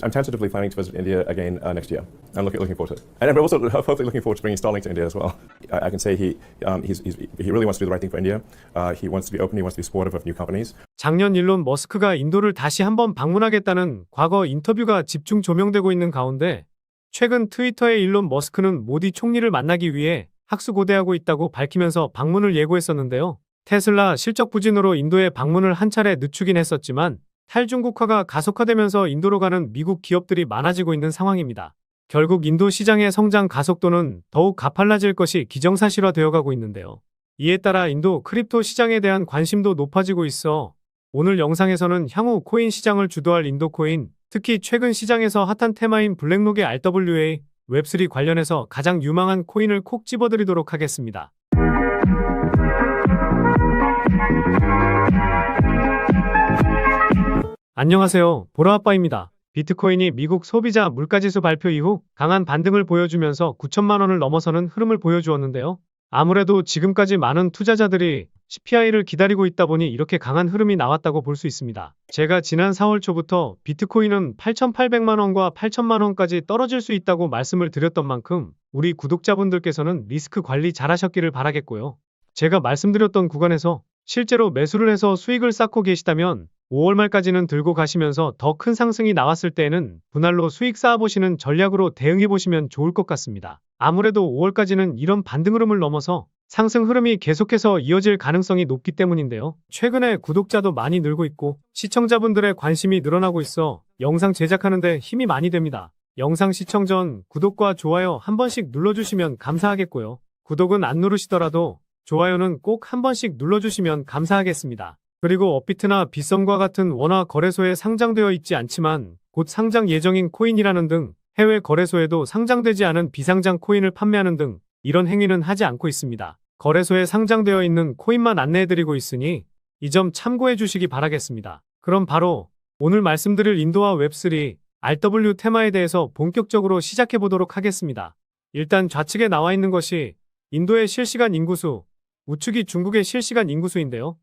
I'm tentatively planning to visit India again next year. I'm looking forward to it, and I'm also hopefully looking forward to bringing Starlink to India as well. I can say he really wants to do the right thing for India. He wants to be open. He wants to be supportive of new companies. 작년 일론 머스크가 인도를 다시 한번 방문하겠다는 과거 인터뷰가 집중 조명되고 있는 가운데 최근 트위터의 일론 머스크는 모디 총리를 만나기 위해 학수고대하고 있다고 밝히면서 방문을 예고했었는데요. 테슬라 실적 부진으로 인도에 방문을 한 차례 늦추긴 했었지만 탈중국화가 가속화되면서 인도로 가는 미국 기업들이 많아지고 있는 상황입니다. 결국 인도 시장의 성장 가속도는 더욱 가팔라질 것이 기정사실화되어 가고 있는데요. 이에 따라 인도 크립토 시장에 대한 관심도 높아지고 있어 오늘 영상에서는 향후 코인 시장을 주도할 인도 코인, 특히 최근 시장에서 핫한 테마인 블랙록의 RWA, 웹3 관련해서 가장 유망한 코인을 콕 집어드리도록 하겠습니다. 안녕하세요, 보라아빠입니다. 비트코인이 미국 소비자 물가지수 발표 이후 강한 반등을 보여주면서 9천만 원을 넘어서는 흐름을 보여주었는데요. 아무래도 지금까지 많은 투자자들이 CPI를 기다리고 있다 보니 이렇게 강한 흐름이 나왔다고 볼 수 있습니다. 제가 지난 4월 초부터 비트코인은 8,800만 원과 8천만 원까지 떨어질 수 있다고 말씀을 드렸던 만큼 우리 구독자분들께서는 리스크 관리 잘 하셨기를 바라겠고요. 제가 말씀드렸던 구간에서 실제로 매수를 해서 수익을 쌓고 계시다면 5월 말까지는 들고 가시면서 더 큰 상승이 나왔을 때에는 분할로 수익 쌓아보시는 전략으로 대응해보시면 좋을 것 같습니다. 아무래도 5월까지는 이런 반등 흐름을 넘어서 상승 흐름이 계속해서 이어질 가능성이 높기 때문인데요. 최근에 구독자도 많이 늘고 있고 시청자분들의 관심이 늘어나고 있어 영상 제작하는데 힘이 많이 됩니다. 영상 시청 전 구독과 좋아요 한 번씩 눌러주시면 감사하겠고요. 구독은 안 누르시더라도 좋아요는 꼭 한 번씩 눌러주시면 감사하겠습니다. 그리고 업비트나 빗썸과 같은 원화 거래소에 상장되어 있지 않지만 곧 상장 예정인 코인이라는 등 해외 거래소에도 상장되지 않은 비상장 코인을 판매하는 등 이런 행위는 하지 않고 있습니다. 거래소에 상장되어 있는 코인만 안내해드리고 있으니 이 점 참고해 주시기 바라겠습니다. 그럼 바로 오늘 말씀드릴 인도와 웹3, RW 테마에 대해서 본격적으로 시작해 보도록 하겠습니다. 일단 좌측에 나와 있는 것이 인도의 실시간 인구수, 우측이 중국의 실시간 인구수인데요.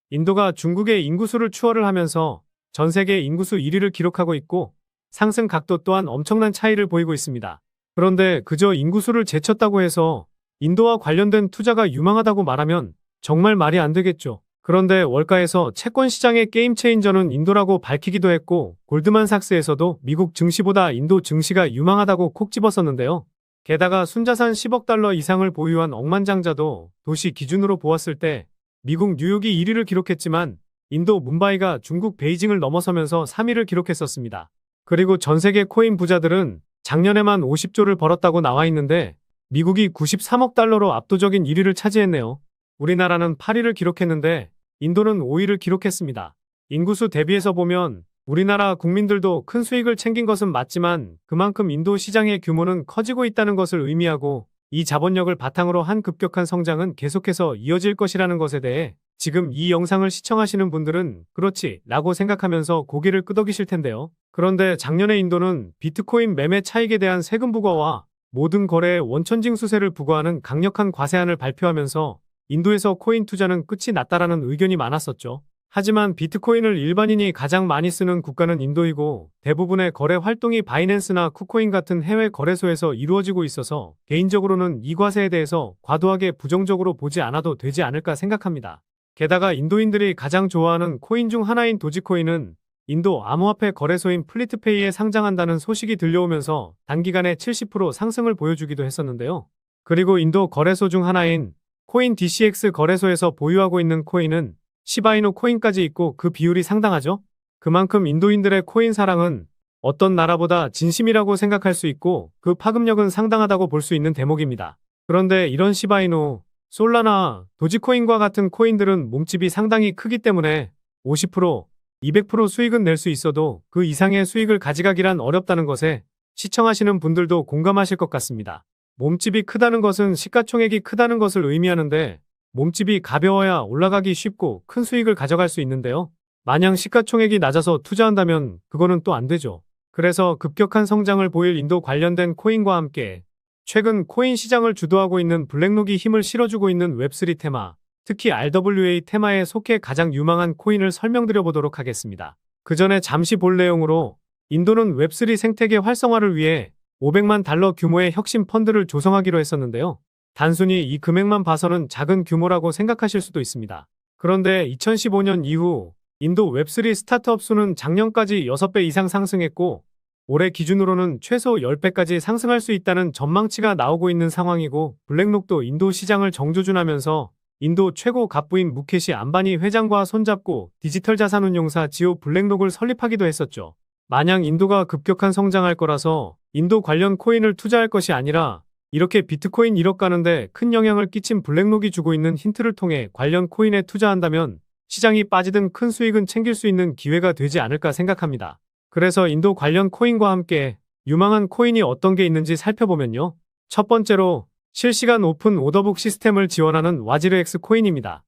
인도가 중국의 인구수를 추월을 하면서 전 세계 인구수 1위를 기록하고 있고 상승 각도 또한 엄청난 차이를 보이고 있습니다. 그런데 그저 인구수를 제쳤다고 해서 인도와 관련된 투자가 유망하다고 말하면 정말 말이 안 되겠죠. 그런데 월가에서 채권 시장의 게임 체인저는 인도라고 밝히기도 했고 골드만삭스에서도 미국 증시보다 인도 증시가 유망하다고 콕 집었었는데요. 게다가 순자산 10억 달러 이상을 보유한 억만장자도 도시 기준으로 보았을 때 미국 뉴욕이 1위를 기록했지만 인도 뭄바이가 중국 베이징을 넘어서면서 3위를 기록했었습니다. 그리고 전 세계 코인 부자들은 작년에만 50조를 벌었다고 나와 있는데 미국이 93억 달러로 압도적인 1위를 차지했네요. 우리나라는 8위를 기록했는데 인도는 5위를 기록했습니다. 인구수 대비해서 보면 우리나라 국민들도 큰 수익을 챙긴 것은 맞지만 그만큼 인도 시장의 규모는 커지고 있다는 것을 의미하고 이 자본력을 바탕으로 한 급격한 성장은 계속해서 이어질 것이라는 것에 대해 지금 이 영상을 시청하시는 분들은 그렇지 라고 생각하면서 고개를 끄덕이실 텐데요. 그런데 작년에 인도는 비트코인 매매 차익에 대한 세금 부과와 모든 거래에 원천징수세를 부과하는 강력한 과세안을 발표하면서 인도에서 코인 투자는 끝이 났다라는 의견이 많았었죠. 하지만 비트코인을 일반인이 가장 많이 쓰는 국가는 인도이고 대부분의 거래 활동이 바이낸스나 쿠코인 같은 해외 거래소에서 이루어지고 있어서 개인적으로는 이 과세에 대해서 과도하게 부정적으로 보지 않아도 되지 않을까 생각합니다. 게다가 인도인들이 가장 좋아하는 코인 중 하나인 도지코인은 인도 암호화폐 거래소인 플리트페이에 상장한다는 소식이 들려오면서 단기간에 70% 상승을 보여주기도 했었는데요. 그리고 인도 거래소 중 하나인 코인 DCX 거래소에서 보유하고 있는 코인은 시바이누 코인까지 있고 그 비율이 상당하죠. 그만큼 인도인들의 코인 사랑은 어떤 나라보다 진심이라고 생각할 수 있고 그 파급력은 상당하다고 볼 수 있는 대목입니다. 그런데 이런 시바이누, 솔라나, 도지코인과 같은 코인들은 몸집이 상당히 크기 때문에 50%, 200% 수익은 낼 수 있어도 그 이상의 수익을 가져가기란 어렵다는 것에 시청하시는 분들도 공감하실 것 같습니다. 몸집이 크다는 것은 시가총액이 크다는 것을 의미하는데 몸집이 가벼워야 올라가기 쉽고 큰 수익을 가져갈 수 있는데요. 마냥 시가총액이 낮아서 투자한다면 그거는 또 안 되죠. 그래서 급격한 성장을 보일 인도 관련된 코인과 함께 최근 코인 시장을 주도하고 있는 블랙록이 힘을 실어주고 있는 웹3 테마, 특히 RWA 테마에 속해 가장 유망한 코인을 설명드려 보도록 하겠습니다. 그 전에 잠시 볼 내용으로 인도는 웹3 생태계 활성화를 위해 500만 달러 규모의 혁신 펀드를 조성하기로 했었는데요. 단순히 이 금액만 봐서는 작은 규모라고 생각하실 수도 있습니다. 그런데 2015년 이후 인도 웹3 스타트업 수는 작년까지 6배 이상 상승했고 올해 기준으로는 최소 10배까지 상승할 수 있다는 전망치가 나오고 있는 상황이고 블랙록도 인도 시장을 정조준하면서 인도 최고 갑부인 무케시 안바니 회장과 손잡고 디지털 자산운용사 지오 블랙록을 설립하기도 했었죠. 마냥 인도가 급격한 성장할 거라서 인도 관련 코인을 투자할 것이 아니라 이렇게 비트코인 1억 가는데 큰 영향을 끼친 블랙록이 주고 있는 힌트를 통해 관련 코인에 투자한다면 시장이 빠지든 큰 수익은 챙길 수 있는 기회가 되지 않을까 생각합니다. 그래서 인도 관련 코인과 함께 유망한 코인이 어떤 게 있는지 살펴보면요. 첫 번째로 실시간 오픈 오더북 시스템을 지원하는 와지르X 코인입니다.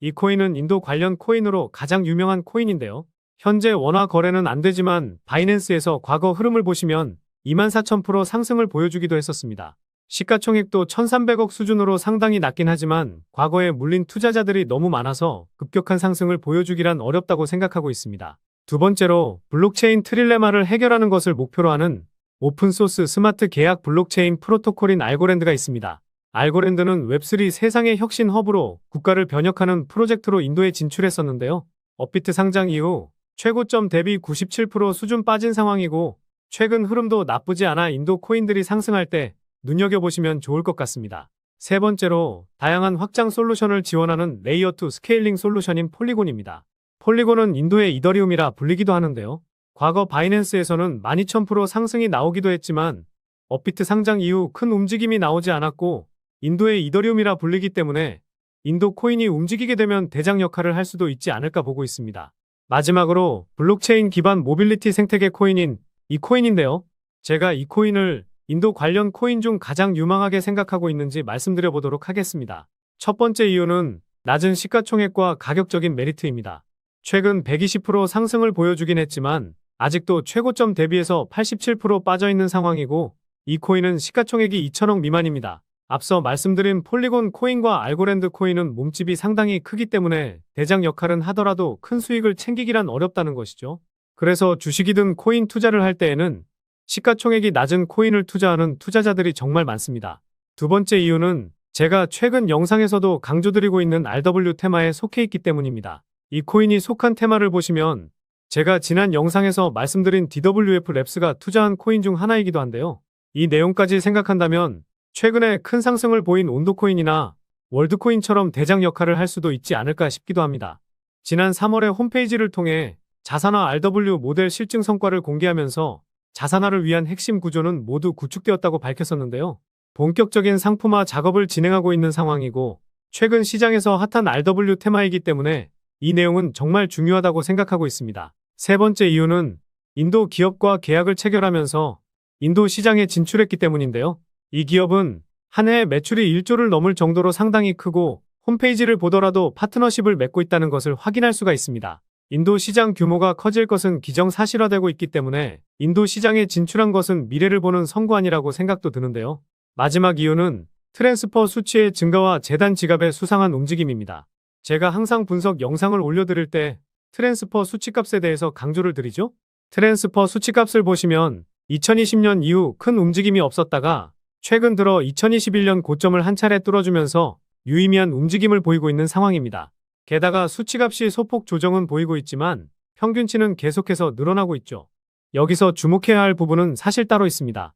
이 코인은 인도 관련 코인으로 가장 유명한 코인인데요. 현재 원화 거래는 안 되지만 바이낸스에서 과거 흐름을 보시면 24,000% 상승을 보여주기도 했었습니다. 시가총액도 1,300억 수준으로 상당히 낮긴 하지만 과거에 물린 투자자들이 너무 많아서 급격한 상승을 보여주기란 어렵다고 생각하고 있습니다. 두 번째로 블록체인 트릴레마를 해결하는 것을 목표로 하는 오픈소스 스마트 계약 블록체인 프로토콜인 알고랜드가 있습니다. 알고랜드는 웹3 세상의 혁신 허브로 국가를 변혁하는 프로젝트로 인도에 진출했었는데요. 업비트 상장 이후 최고점 대비 97% 수준 빠진 상황이고 최근 흐름도 나쁘지 않아 인도 코인들이 상승할 때 눈여겨보시면 좋을 것 같습니다. 세 번째로 다양한 확장 솔루션을 지원하는 레이어2 스케일링 솔루션인 폴리곤입니다. 폴리곤은 인도의 이더리움이라 불리기도 하는데요. 과거 바이낸스에서는 12,000% 상승이 나오기도 했지만 업비트 상장 이후 큰 움직임이 나오지 않았고 인도의 이더리움이라 불리기 때문에 인도 코인이 움직이게 되면 대장 역할을 할 수도 있지 않을까 보고 있습니다. 마지막으로 블록체인 기반 모빌리티 생태계 코인인 이 코인인데요. 제가 이 코인을 인도 관련 코인 중 가장 유망하게 생각하고 있는지 말씀드려 보도록 하겠습니다. 첫 번째 이유는 낮은 시가총액과 가격적인 메리트입니다. 최근 120% 상승을 보여주긴 했지만 아직도 최고점 대비해서 87% 빠져있는 상황이고 이 코인은 시가총액이 2천억 미만입니다. 앞서 말씀드린 폴리곤 코인과 알고랜드 코인은 몸집이 상당히 크기 때문에 대장 역할은 하더라도 큰 수익을 챙기기란 어렵다는 것이죠. 그래서 주식이든 코인 투자를 할 때에는 시가총액이 낮은 코인을 투자하는 투자자들이 정말 많습니다. 두 번째 이유는 제가 최근 영상에서도 강조드리고 있는 RW 테마에 속해 있기 때문입니다. 이 코인이 속한 테마를 보시면 제가 지난 영상에서 말씀드린 DWF 랩스가 투자한 코인 중 하나이기도 한데요. 이 내용까지 생각한다면 최근에 큰 상승을 보인 온도코인이나 월드코인처럼 대장 역할을 할 수도 있지 않을까 싶기도 합니다. 지난 3월에 홈페이지를 통해 자산화 RW 모델 실증 성과를 공개하면서 자산화를 위한 핵심 구조는 모두 구축되었다고 밝혔었는데요. 본격적인 상품화 작업을 진행하고 있는 상황이고 최근 시장에서 핫한 RW 테마이기 때문에 이 내용은 정말 중요하다고 생각하고 있습니다. 세 번째 이유는 인도 기업과 계약을 체결하면서 인도 시장에 진출했기 때문인데요. 이 기업은 한 해에 매출이 1조를 넘을 정도로 상당히 크고 홈페이지를 보더라도 파트너십을 맺고 있다는 것을 확인할 수가 있습니다. 인도 시장 규모가 커질 것은 기정사실화되고 있기 때문에 인도 시장에 진출한 것은 미래를 보는 선구안이라고 생각도 드는데요. 마지막 이유는 트랜스퍼 수치의 증가와 재단 지갑의 수상한 움직임입니다. 제가 항상 분석 영상을 올려드릴 때 트랜스퍼 수치값에 대해서 강조를 드리죠. 트랜스퍼 수치값을 보시면 2020년 이후 큰 움직임이 없었다가 최근 들어 2021년 고점을 한 차례 뚫어주면서 유의미한 움직임을 보이고 있는 상황입니다. 게다가 수치값이 소폭 조정은 보이고 있지만 평균치는 계속해서 늘어나고 있죠. 여기서 주목해야 할 부분은 사실 따로 있습니다.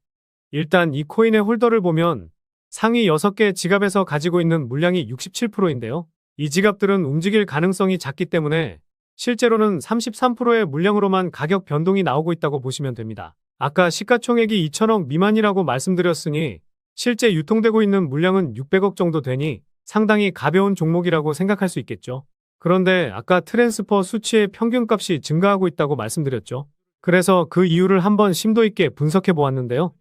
일단 이 코인의 홀더를 보면 상위 6개 지갑에서 가지고 있는 물량이 67%인데요. 이 지갑들은 움직일 가능성이 작기 때문에 실제로는 33%의 물량으로만 가격 변동이 나오고 있다고 보시면 됩니다. 아까 시가총액이 2천억 미만이라고 말씀드렸으니 실제 유통되고 있는 물량은 600억 정도 되니 상당히 가벼운 종목이라고 생각할 수 있겠죠. 그런데 아까 트랜스퍼 수치의 평균값이 증가하고 있다고 말씀드렸죠. 그래서 그 이유를 한번 심도 있게 분석해 보았는데요.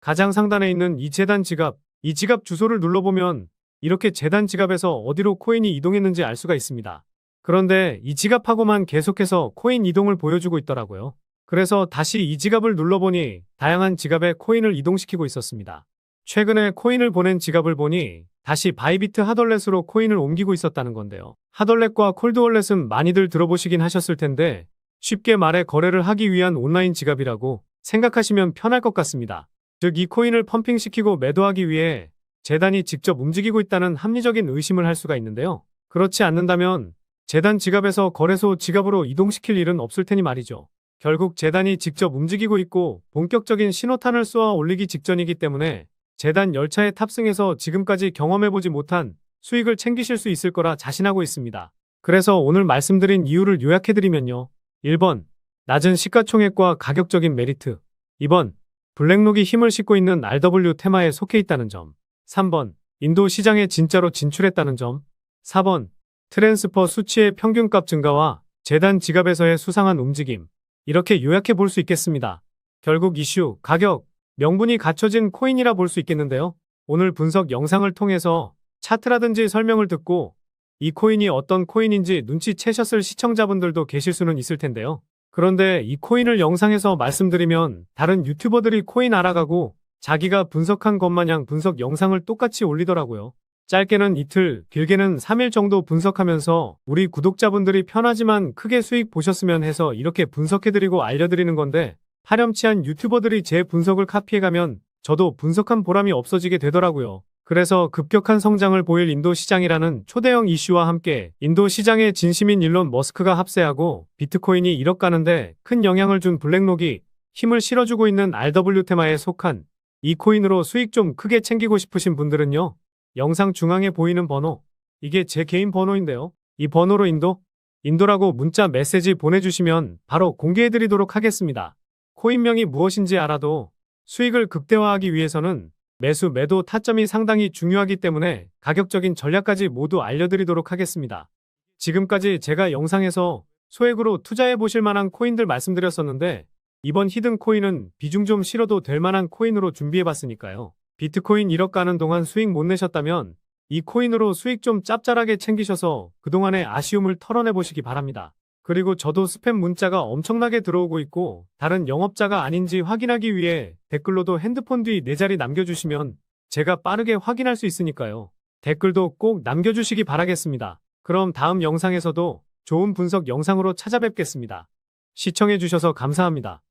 가장 상단에 있는 이 재단 지갑, 이 지갑 주소를 눌러보면 이렇게 재단 지갑에서 어디로 코인이 이동했는지 알 수가 있습니다. 그런데 이 지갑하고만 계속해서 코인 이동을 보여주고 있더라고요. 그래서 다시 이 지갑을 눌러보니 다양한 지갑에 코인을 이동시키고 있었습니다. 최근에 코인을 보낸 지갑을 보니 다시 바이비트 핫월렛으로 코인을 옮기고 있었다는 건데요. 핫월렛과 콜드월렛은 많이들 들어보시긴 하셨을 텐데 쉽게 말해 거래를 하기 위한 온라인 지갑이라고 생각하시면 편할 것 같습니다. 즉, 이 코인을 펌핑시키고 매도하기 위해 재단이 직접 움직이고 있다는 합리적인 의심을 할 수가 있는데요. 그렇지 않는다면 재단 지갑에서 거래소 지갑으로 이동시킬 일은 없을 테니 말이죠. 결국 재단이 직접 움직이고 있고 본격적인 신호탄을 쏘아 올리기 직전이기 때문에 재단 열차에 탑승해서 지금까지 경험해보지 못한 수익을 챙기실 수 있을 거라 자신하고 있습니다. 그래서 오늘 말씀드린 이유를 요약해드리면요. 1번, 낮은 시가총액과 가격적인 메리트. 2번, 블랙록이 힘을 싣고 있는 RW 테마에 속해 있다는 점. 3번, 인도 시장에 진짜로 진출했다는 점. 4번, 트랜스퍼 수치의 평균값 증가와 재단 지갑에서의 수상한 움직임. 이렇게 요약해 볼 수 있겠습니다. 결국 이슈, 가격, 명분이 갖춰진 코인이라 볼 수 있겠는데요. 오늘 분석 영상을 통해서 차트라든지 설명을 듣고 이 코인이 어떤 코인인지 눈치채셨을 시청자분들도 계실 수는 있을 텐데요. 그런데 이 코인을 영상에서 말씀드리면 다른 유튜버들이 코인 알아가고 자기가 분석한 것 마냥 분석 영상을 똑같이 올리더라고요. 짧게는 이틀, 길게는 3일 정도 분석하면서 우리 구독자분들이 편하지만 크게 수익 보셨으면 해서 이렇게 분석해드리고 알려드리는 건데 파렴치한 유튜버들이 제 분석을 카피해가면 저도 분석한 보람이 없어지게 되더라고요. 그래서 급격한 성장을 보일 인도 시장이라는 초대형 이슈와 함께 인도 시장의 진심인 일론 머스크가 합세하고 비트코인이 1억 가는데 큰 영향을 준 블랙록이 힘을 실어주고 있는 RW 테마에 속한 이 코인으로 수익 좀 크게 챙기고 싶으신 분들은요. 영상 중앙에 보이는 번호, 이게 제 개인 번호인데요. 이 번호로 인도라고 문자 메시지 보내주시면 바로 공개해드리도록 하겠습니다. 코인명이 무엇인지 알아도 수익을 극대화하기 위해서는 매수, 매도 타점이 상당히 중요하기 때문에 가격적인 전략까지 모두 알려드리도록 하겠습니다. 지금까지 제가 영상에서 소액으로 투자해 보실 만한 코인들 말씀드렸었는데 이번 히든 코인은 비중 좀 실어도 될 만한 코인으로 준비해 봤으니까요. 비트코인 1억 가는 동안 수익 못 내셨다면 이 코인으로 수익 좀 짭짤하게 챙기셔서 그동안의 아쉬움을 털어내 보시기 바랍니다. 그리고 저도 스팸 문자가 엄청나게 들어오고 있고 다른 영업자가 아닌지 확인하기 위해 댓글로도 핸드폰 뒤 4자리 남겨주시면 제가 빠르게 확인할 수 있으니까요. 댓글도 꼭 남겨주시기 바라겠습니다. 그럼 다음 영상에서도 좋은 분석 영상으로 찾아뵙겠습니다. 시청해주셔서 감사합니다.